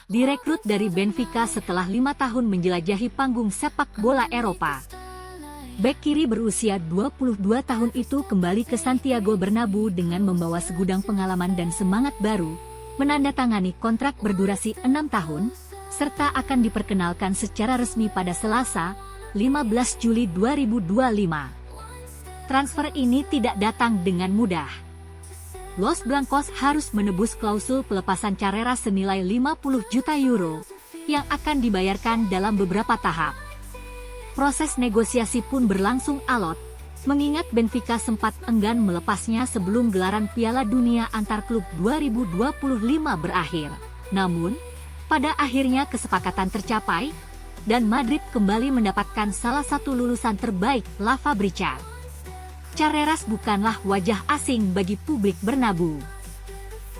direkrut dari Benfica setelah 5 tahun menjelajahi panggung sepak bola Eropa. Bek kiri berusia 22 tahun itu kembali ke Santiago Bernabeu dengan membawa segudang pengalaman dan semangat baru, menandatangani kontrak berdurasi 6 tahun, serta akan diperkenalkan secara resmi pada Selasa, 15 Juli 2025. Transfer ini tidak datang dengan mudah. Los Blancos harus menebus klausul pelepasan Carreras senilai 50 juta euro, yang akan dibayarkan dalam beberapa tahap. Proses negosiasi pun berlangsung alot, mengingat Benfica sempat enggan melepasnya sebelum gelaran Piala Dunia antar klub 2025 berakhir. Namun, pada akhirnya kesepakatan tercapai, dan Madrid kembali mendapatkan salah satu lulusan terbaik La Fabrica. Carreras bukanlah wajah asing bagi publik Bernabeu.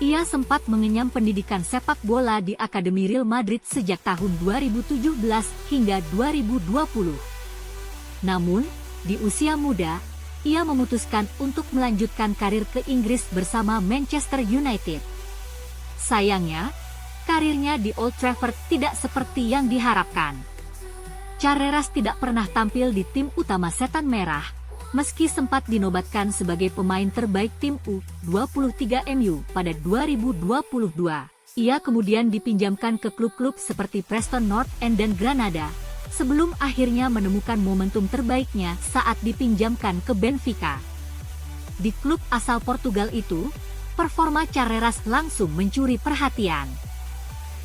Ia sempat mengenyam pendidikan sepak bola di Akademi Real Madrid sejak tahun 2017 hingga 2020. Namun, di usia muda, ia memutuskan untuk melanjutkan karir ke Inggris bersama Manchester United. Sayangnya, karirnya di Old Trafford tidak seperti yang diharapkan. Carreras tidak pernah tampil di tim utama Setan Merah, meski sempat dinobatkan sebagai pemain terbaik tim U23 MU pada 2022. Ia kemudian dipinjamkan ke klub-klub seperti Preston North End dan Granada, sebelum akhirnya menemukan momentum terbaiknya saat dipinjamkan ke Benfica. Di klub asal Portugal itu, performa Carreras langsung mencuri perhatian.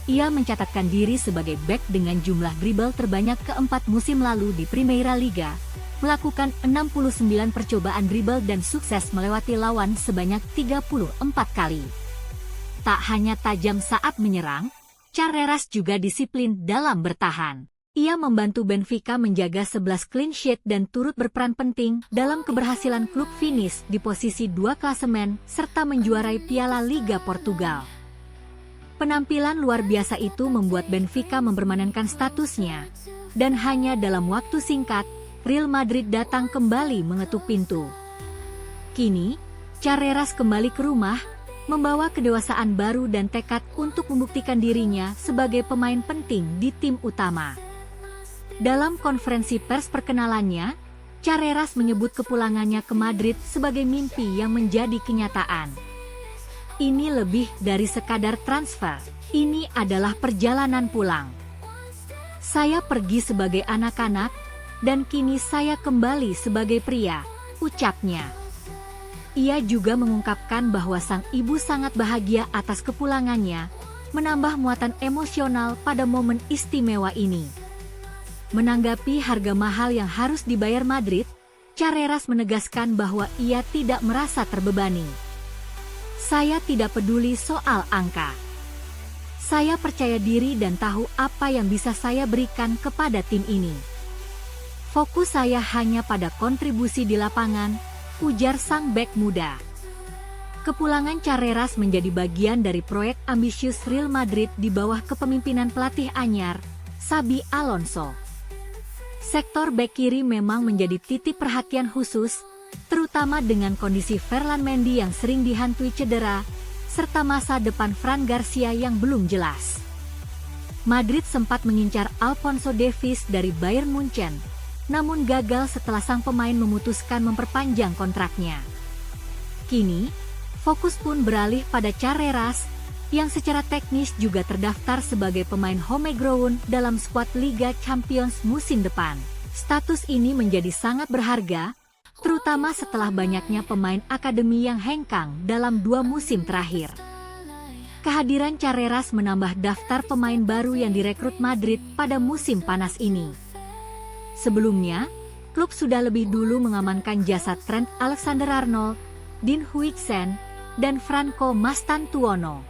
Ia mencatatkan diri sebagai bek dengan jumlah dribble terbanyak keempat musim lalu di Primeira Liga, melakukan 69 percobaan dribble dan sukses melewati lawan sebanyak 34 kali. Tak hanya tajam saat menyerang, Carreras juga disiplin dalam bertahan. Ia membantu Benfica menjaga 11 clean sheet dan turut berperan penting dalam keberhasilan klub finish di posisi 2 klasemen serta menjuarai Piala Liga Portugal. Penampilan luar biasa itu membuat Benfica mempermanenkan statusnya, dan hanya dalam waktu singkat, Real Madrid datang kembali mengetuk pintu. Kini, Carreras kembali ke rumah, membawa kedewasaan baru dan tekad untuk membuktikan dirinya sebagai pemain penting di tim utama. Dalam konferensi pers perkenalannya, Carreras menyebut kepulangannya ke Madrid sebagai mimpi yang menjadi kenyataan. Ini lebih dari sekadar transfer, ini adalah perjalanan pulang. Saya pergi sebagai anak-anak, dan kini saya kembali sebagai pria, ucapnya. Ia juga mengungkapkan bahwa sang ibu sangat bahagia atas kepulangannya, menambah muatan emosional pada momen istimewa ini. Menanggapi harga mahal yang harus dibayar Madrid, Carreras menegaskan bahwa ia tidak merasa terbebani. Saya tidak peduli soal angka. Saya percaya diri dan tahu apa yang bisa saya berikan kepada tim ini. Fokus saya hanya pada kontribusi di lapangan, ujar sang bek muda. Kepulangan Carreras menjadi bagian dari proyek ambisius Real Madrid di bawah kepemimpinan pelatih anyar, Xabi Alonso. Sektor bek kiri memang menjadi titik perhatian khusus, terutama dengan kondisi Ferland Mendy yang sering dihantui cedera, serta masa depan Fran Garcia yang belum jelas. Madrid sempat mengincar Alphonso Davies dari Bayern Munchen, namun gagal setelah sang pemain memutuskan memperpanjang kontraknya. Kini, fokus pun beralih pada Carreras, yang secara teknis juga terdaftar sebagai pemain homegrown dalam skuad Liga Champions musim depan. Status ini menjadi sangat berharga, terutama setelah banyaknya pemain akademi yang hengkang dalam 2 musim terakhir. Kehadiran Carreras menambah daftar pemain baru yang direkrut Madrid pada musim panas ini. Sebelumnya, klub sudah lebih dulu mengamankan jasa Trent Alexander-Arnold, Dean Huijsen, dan Franco Mastantuono.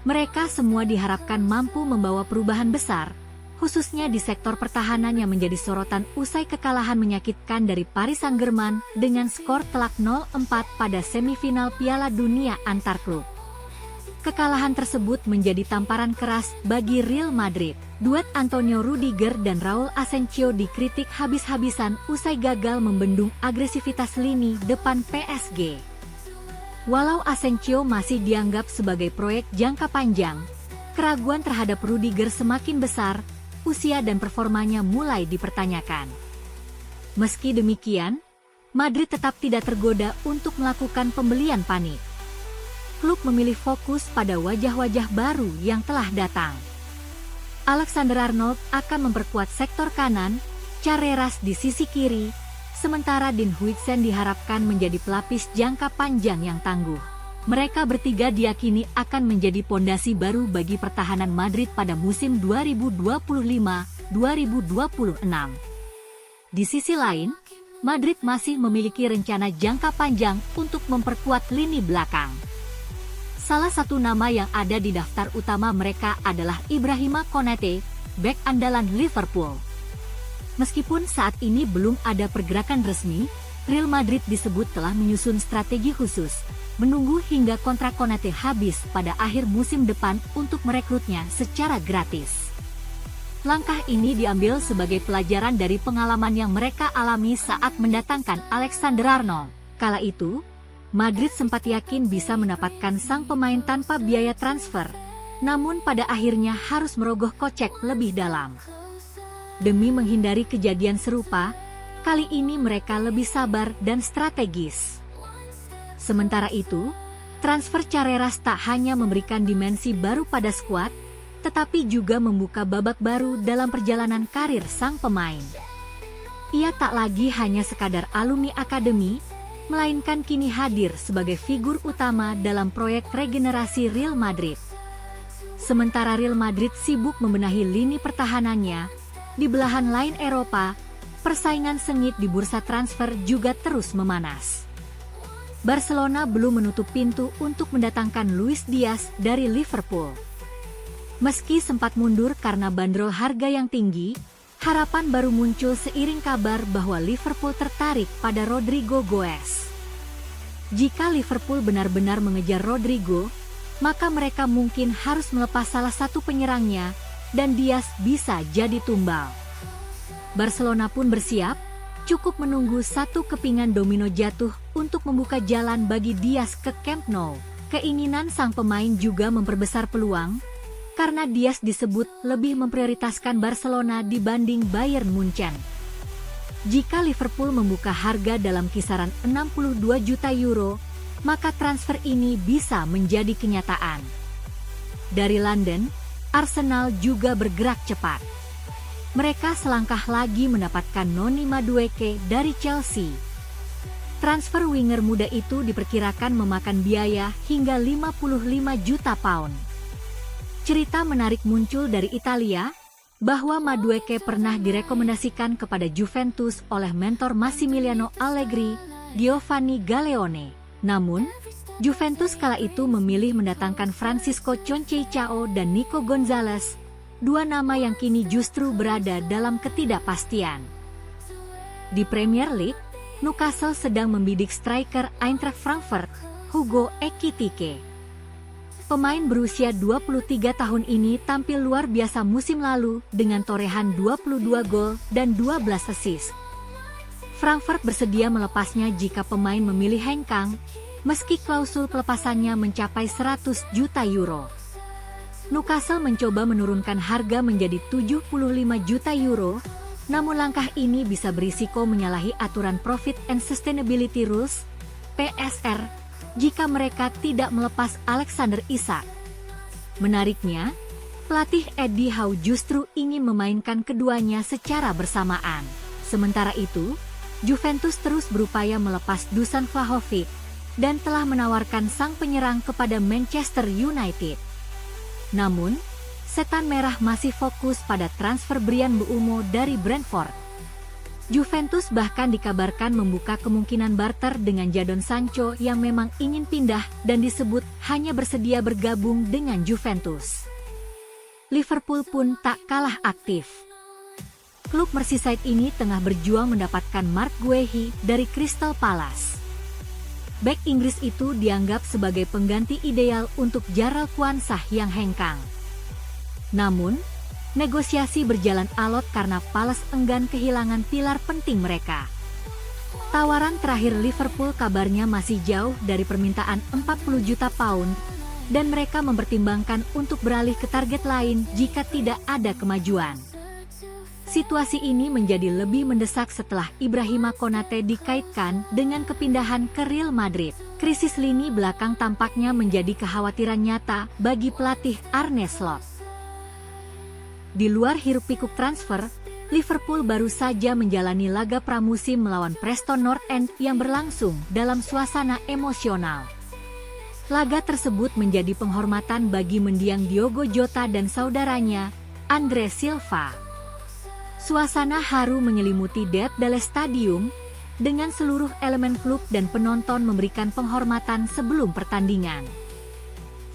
Mereka semua diharapkan mampu membawa perubahan besar, khususnya di sektor pertahanan yang menjadi sorotan usai kekalahan menyakitkan dari Paris Saint-Germain dengan skor telak 0-4 pada semifinal Piala Dunia antar klub. Kekalahan tersebut menjadi tamparan keras bagi Real Madrid. Duet Antonio Rudiger dan Raul Asensio dikritik habis-habisan usai gagal membendung agresivitas lini depan PSG. Walau Asensio masih dianggap sebagai proyek jangka panjang, Keraguan terhadap Rudiger semakin besar, usia dan performanya mulai dipertanyakan. Meski demikian, Madrid tetap tidak tergoda untuk melakukan pembelian panik. Klub memilih fokus pada wajah-wajah baru yang telah datang. Alexander-Arnold akan memperkuat sektor kanan, Carreras di sisi kiri, sementara Dean Huijsen diharapkan menjadi pelapis jangka panjang yang tangguh. Mereka bertiga diyakini akan menjadi pondasi baru bagi pertahanan Madrid pada musim 2025-2026. Di sisi lain, Madrid masih memiliki rencana jangka panjang untuk memperkuat lini belakang. Salah satu nama yang ada di daftar utama mereka adalah Ibrahima Konate, bek andalan Liverpool. Meskipun saat ini belum ada pergerakan resmi, Real Madrid disebut telah menyusun strategi khusus, menunggu hingga kontrak Konate habis pada akhir musim depan untuk merekrutnya secara gratis. Langkah ini diambil sebagai pelajaran dari pengalaman yang mereka alami saat mendatangkan Alexander-Arnold. Kala itu, Madrid sempat yakin bisa mendapatkan sang pemain tanpa biaya transfer, namun pada akhirnya harus merogoh kocek lebih dalam. Demi menghindari kejadian serupa, kali ini mereka lebih sabar dan strategis. Sementara itu, transfer Carreras tak hanya memberikan dimensi baru pada skuad, tetapi juga membuka babak baru dalam perjalanan karir sang pemain. Ia tak lagi hanya sekadar alumni akademi, melainkan kini hadir sebagai figur utama dalam proyek regenerasi Real Madrid. Sementara Real Madrid sibuk membenahi lini pertahanannya, di belahan lain Eropa, persaingan sengit di bursa transfer juga terus memanas. Barcelona belum menutup pintu untuk mendatangkan Luis Diaz dari Liverpool. Meski sempat mundur karena bandrol harga yang tinggi, harapan baru muncul seiring kabar bahwa Liverpool tertarik pada Rodrigo Goes. Jika Liverpool benar-benar mengejar Rodrigo, maka mereka mungkin harus melepas salah satu penyerangnya, dan Diaz bisa jadi tumbal. Barcelona pun bersiap, cukup menunggu satu kepingan domino jatuh untuk membuka jalan bagi Diaz ke Camp Nou. Keinginan sang pemain juga memperbesar peluang, karena Diaz disebut lebih memprioritaskan Barcelona dibanding Bayern Munchen. Jika Liverpool membuka harga dalam kisaran 62 juta euro, maka transfer ini bisa menjadi kenyataan. Dari London, Arsenal juga bergerak cepat. Mereka selangkah lagi mendapatkan Noni Madueke dari Chelsea. Transfer winger muda itu diperkirakan memakan biaya hingga 55 juta pound. Cerita menarik muncul dari Italia, bahwa Madueke pernah direkomendasikan kepada Juventus oleh mentor Massimiliano Allegri, Giovanni Galeone. Namun, Juventus kala itu memilih mendatangkan Francisco Conceição dan Nico Gonzalez, dua nama yang kini justru berada dalam ketidakpastian. Di Premier League, Newcastle sedang membidik striker Eintracht Frankfurt, Hugo Ekitike. Pemain berusia 23 tahun ini tampil luar biasa musim lalu dengan torehan 22 gol dan 12 assist. Frankfurt bersedia melepasnya jika pemain memilih hengkang, meski klausul pelepasannya mencapai 100 juta euro. Newcastle mencoba menurunkan harga menjadi 75 juta euro, namun langkah ini bisa berisiko menyalahi aturan Profit and Sustainability Rules, PSR, jika mereka tidak melepas Alexander Isak. Menariknya, pelatih Eddie Howe justru ingin memainkan keduanya secara bersamaan. Sementara itu, Juventus terus berupaya melepas Dusan Vlahovic, dan telah menawarkan sang penyerang kepada Manchester United. Namun, setan merah masih fokus pada transfer Bryan Mbeumo dari Brentford. Juventus bahkan dikabarkan membuka kemungkinan barter dengan Jadon Sancho yang memang ingin pindah dan disebut hanya bersedia bergabung dengan Juventus. Liverpool pun tak kalah aktif. Klub Merseyside ini tengah berjuang mendapatkan Marc Guehi dari Crystal Palace. Bek Inggris itu dianggap sebagai pengganti ideal untuk Jarell Quansah yang hengkang. Namun, negosiasi berjalan alot karena Palace enggan kehilangan pilar penting mereka. Tawaran terakhir Liverpool kabarnya masih jauh dari permintaan 40 juta pound, dan mereka mempertimbangkan untuk beralih ke target lain jika tidak ada kemajuan. Situasi ini menjadi lebih mendesak setelah Ibrahima Konate dikaitkan dengan kepindahan ke Real Madrid. Krisis lini belakang tampaknya menjadi kekhawatiran nyata bagi pelatih Arne Slot. Di luar hiruk-pikuk transfer, Liverpool baru saja menjalani laga pramusim melawan Preston North End yang berlangsung dalam suasana emosional. Laga tersebut menjadi penghormatan bagi mendiang Diogo Jota dan saudaranya, Andre Silva. Suasana haru menyelimuti Dead Dale Stadium, dengan seluruh elemen klub dan penonton memberikan penghormatan sebelum pertandingan.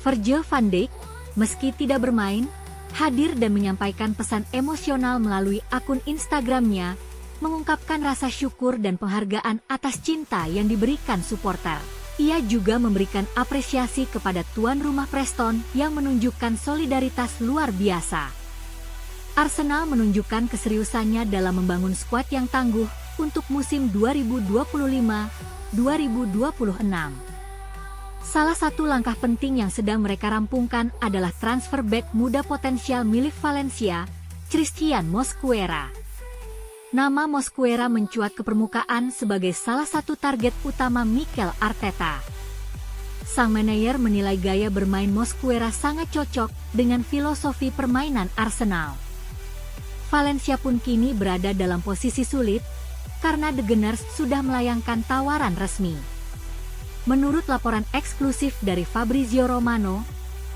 Virgil van Dijk, meski tidak bermain, hadir dan menyampaikan pesan emosional melalui akun Instagramnya, mengungkapkan rasa syukur dan penghargaan atas cinta yang diberikan supporter. Ia juga memberikan apresiasi kepada tuan rumah Preston yang menunjukkan solidaritas luar biasa. Arsenal menunjukkan keseriusannya dalam membangun skuad yang tangguh untuk musim 2025-2026. Salah satu langkah penting yang sedang mereka rampungkan adalah transfer bek muda potensial milik Valencia, Christian Mosquera. Nama Mosquera mencuat ke permukaan sebagai salah satu target utama Mikel Arteta. Sang manajer menilai gaya bermain Mosquera sangat cocok dengan filosofi permainan Arsenal. Valencia pun kini berada dalam posisi sulit, karena The Gunners sudah melayangkan tawaran resmi. Menurut laporan eksklusif dari Fabrizio Romano,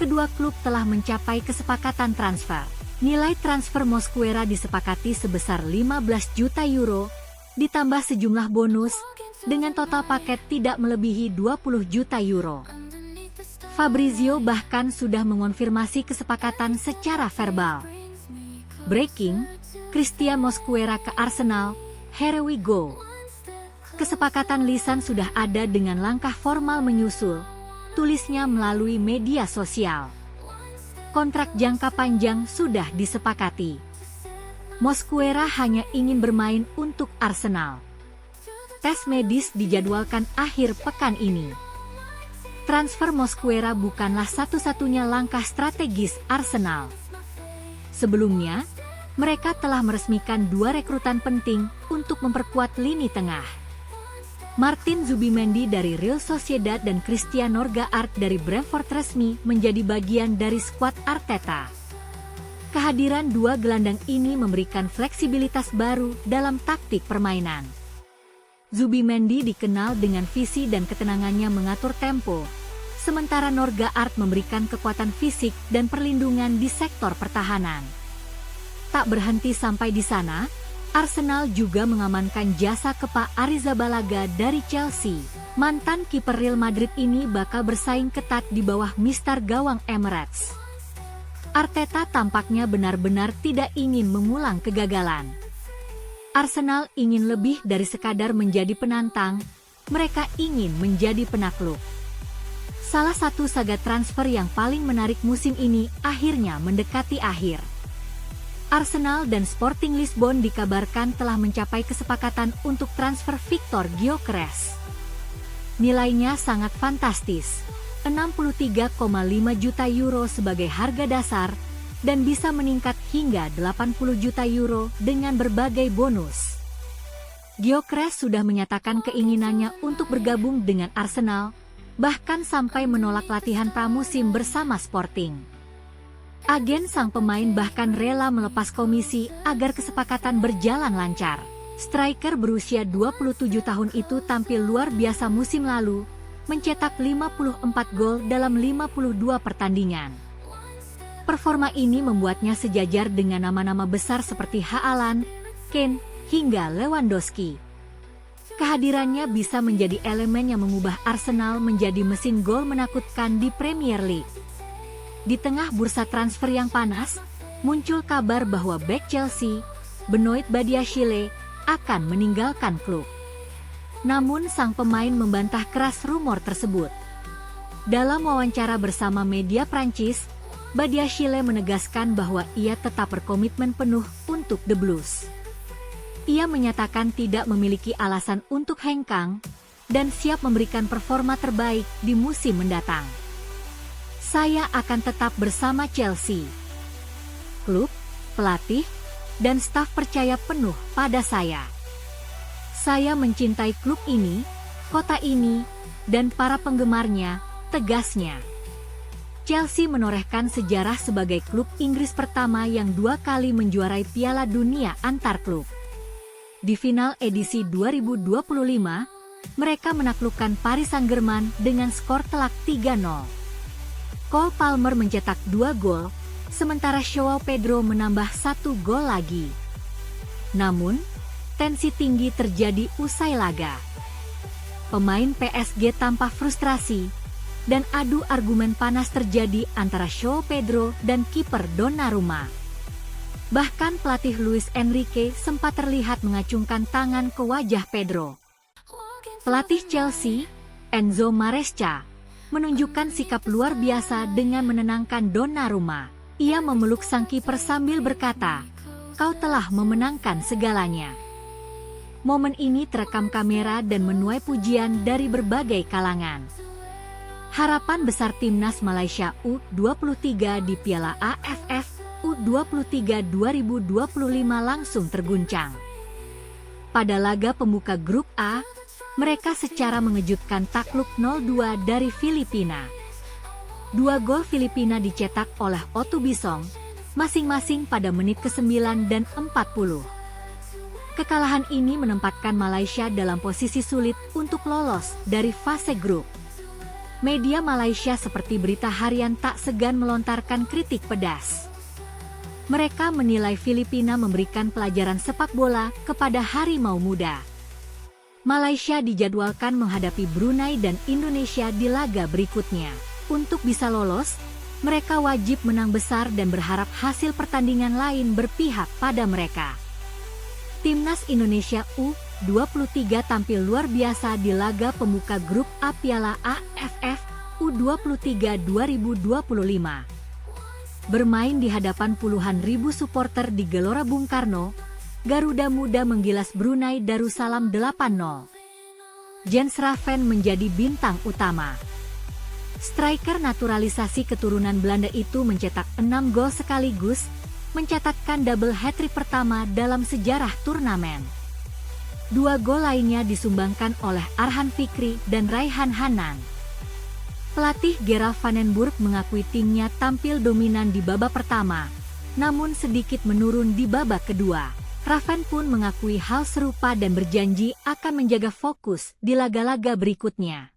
kedua klub telah mencapai kesepakatan transfer. Nilai transfer Mosquera disepakati sebesar 15 juta euro, ditambah sejumlah bonus, dengan total paket tidak melebihi 20 juta euro. Fabrizio bahkan sudah mengonfirmasi kesepakatan secara verbal. Breaking, Christian Mosquera ke Arsenal, here we go. Kesepakatan lisan sudah ada dengan langkah formal menyusul, tulisnya melalui media sosial. Kontrak jangka panjang sudah disepakati. Mosquera hanya ingin bermain untuk Arsenal. Tes medis dijadwalkan akhir pekan ini. Transfer Mosquera bukanlah satu-satunya langkah strategis Arsenal. Sebelumnya, mereka telah meresmikan dua rekrutan penting untuk memperkuat lini tengah. Martin Zubimendi dari Real Sociedad dan Christian Norgard dari Brentford resmi menjadi bagian dari skuad Arteta. Kehadiran dua gelandang ini memberikan fleksibilitas baru dalam taktik permainan. Zubimendi dikenal dengan visi dan ketenangannya mengatur tempo, sementara Norgard memberikan kekuatan fisik dan perlindungan di sektor pertahanan. Tak berhenti sampai di sana, Arsenal juga mengamankan jasa Kepa Arrizabalaga dari Chelsea. Mantan kiper Real Madrid ini bakal bersaing ketat di bawah Mister Gawang Emirates. Arteta tampaknya benar-benar tidak ingin mengulang kegagalan. Arsenal ingin lebih dari sekadar menjadi penantang, mereka ingin menjadi penakluk. Salah satu saga transfer yang paling menarik musim ini akhirnya mendekati akhir. Arsenal dan Sporting Lisbon dikabarkan telah mencapai kesepakatan untuk transfer Victor Gyökeres. Nilainya sangat fantastis, 63,5 juta euro sebagai harga dasar, dan bisa meningkat hingga 80 juta euro dengan berbagai bonus. Gyökeres sudah menyatakan keinginannya untuk bergabung dengan Arsenal, bahkan sampai menolak latihan pramusim bersama Sporting. Agen sang pemain bahkan rela melepas komisi agar kesepakatan berjalan lancar. Striker berusia 27 tahun itu tampil luar biasa musim lalu, mencetak 54 gol dalam 52 pertandingan. Performa ini membuatnya sejajar dengan nama-nama besar seperti Haaland, Kane, hingga Lewandowski. Kehadirannya bisa menjadi elemen yang mengubah Arsenal menjadi mesin gol menakutkan di Premier League. Di tengah bursa transfer yang panas, muncul kabar bahwa bek Chelsea, Benoit Badiashile, akan meninggalkan klub. Namun sang pemain membantah keras rumor tersebut. Dalam wawancara bersama media Prancis, Badiashile menegaskan bahwa ia tetap berkomitmen penuh untuk The Blues. Ia menyatakan tidak memiliki alasan untuk hengkang, dan siap memberikan performa terbaik di musim mendatang. Saya akan tetap bersama Chelsea. Klub, pelatih, dan staf percaya penuh pada saya. Saya mencintai klub ini, kota ini, dan para penggemarnya, tegasnya. Chelsea menorehkan sejarah sebagai klub Inggris pertama yang 2 kali menjuarai Piala Dunia antar klub. Di final edisi 2025, mereka menaklukkan Paris Saint-Germain dengan skor telak 3-0. Cole Palmer mencetak 2 gol, sementara Joao Pedro menambah 1 gol lagi. Namun, tensi tinggi terjadi usai laga. Pemain PSG tampak frustrasi, dan adu argumen panas terjadi antara Joao Pedro dan kiper Donnarumma. Bahkan pelatih Luis Enrique sempat terlihat mengacungkan tangan ke wajah Pedro. Pelatih Chelsea, Enzo Maresca, menunjukkan sikap luar biasa dengan menenangkan Donnarumma. Ia memeluk sang kiper sambil berkata, "Kau telah memenangkan segalanya." Momen ini terekam kamera dan menuai pujian dari berbagai kalangan. Harapan besar timnas Malaysia U23 di Piala AFF U23 2025 langsung terguncang. Pada laga pembuka grup A, mereka secara mengejutkan takluk 0-2 dari Filipina. 2 gol Filipina dicetak oleh Otto Bisong, masing-masing pada menit ke-9 dan 40. Kekalahan ini menempatkan Malaysia dalam posisi sulit untuk lolos dari fase grup. Media Malaysia seperti Berita Harian tak segan melontarkan kritik pedas. Mereka menilai Filipina memberikan pelajaran sepak bola kepada harimau muda. Malaysia dijadwalkan menghadapi Brunei dan Indonesia di laga berikutnya. Untuk bisa lolos, mereka wajib menang besar dan berharap hasil pertandingan lain berpihak pada mereka. Timnas Indonesia U23 tampil luar biasa di laga pembuka grup A Piala AFF U23 2025. Bermain di hadapan puluhan ribu supporter di Gelora Bung Karno, Garuda Muda menggilas Brunei Darussalam 8-0. Jens Raven menjadi bintang utama. Striker naturalisasi keturunan Belanda itu mencetak 6 gol sekaligus, mencatatkan double hat-trick pertama dalam sejarah turnamen. 2 gol lainnya disumbangkan oleh Arhan Fikri dan Raihan Hanan. Pelatih Gerard van den Burg mengakui timnya tampil dominan di babak pertama, namun sedikit menurun di babak kedua. Raven pun mengakui hal serupa dan berjanji akan menjaga fokus di laga-laga berikutnya.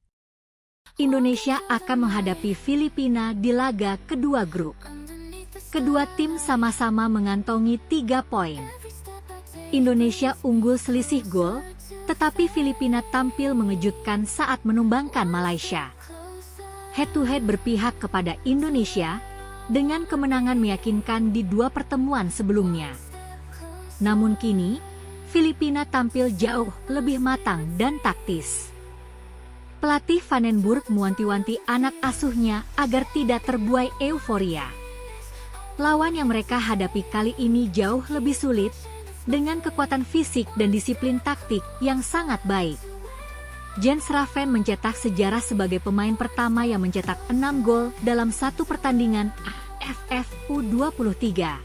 Indonesia akan menghadapi Filipina di laga kedua grup. Kedua tim sama-sama mengantongi 3 poin. Indonesia unggul selisih gol, tetapi Filipina tampil mengejutkan saat menumbangkan Malaysia. Head-to-head berpihak kepada Indonesia, dengan kemenangan meyakinkan di 2 pertemuan sebelumnya. Namun kini, Filipina tampil jauh lebih matang dan taktis. Pelatih Van den Burg mewanti-wanti anak asuhnya agar tidak terbuai euforia. Lawan yang mereka hadapi kali ini jauh lebih sulit, dengan kekuatan fisik dan disiplin taktik yang sangat baik. Jens Raven mencetak sejarah sebagai pemain pertama yang mencetak 6 gol dalam satu pertandingan AFF U23.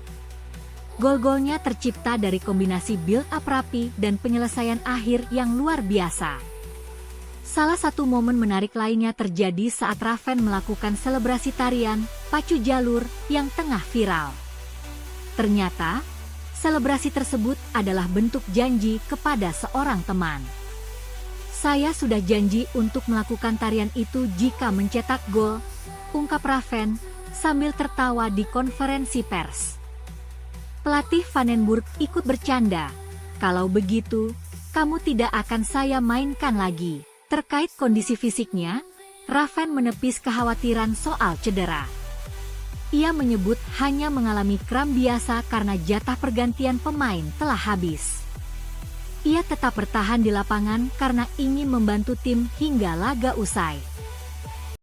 Gol-golnya tercipta dari kombinasi build-up rapi dan penyelesaian akhir yang luar biasa. Salah satu momen menarik lainnya terjadi saat Raven melakukan selebrasi tarian pacu jalur yang tengah viral. Ternyata, selebrasi tersebut adalah bentuk janji kepada seorang teman. "Saya sudah janji untuk melakukan tarian itu jika mencetak gol," ungkap Raven sambil tertawa di konferensi pers. Pelatih Van den Burg ikut bercanda, "Kalau begitu, kamu tidak akan saya mainkan lagi." Terkait kondisi fisiknya, Raven menepis kekhawatiran soal cedera. Ia menyebut hanya mengalami kram biasa karena jatah pergantian pemain telah habis. Ia tetap bertahan di lapangan karena ingin membantu tim hingga laga usai.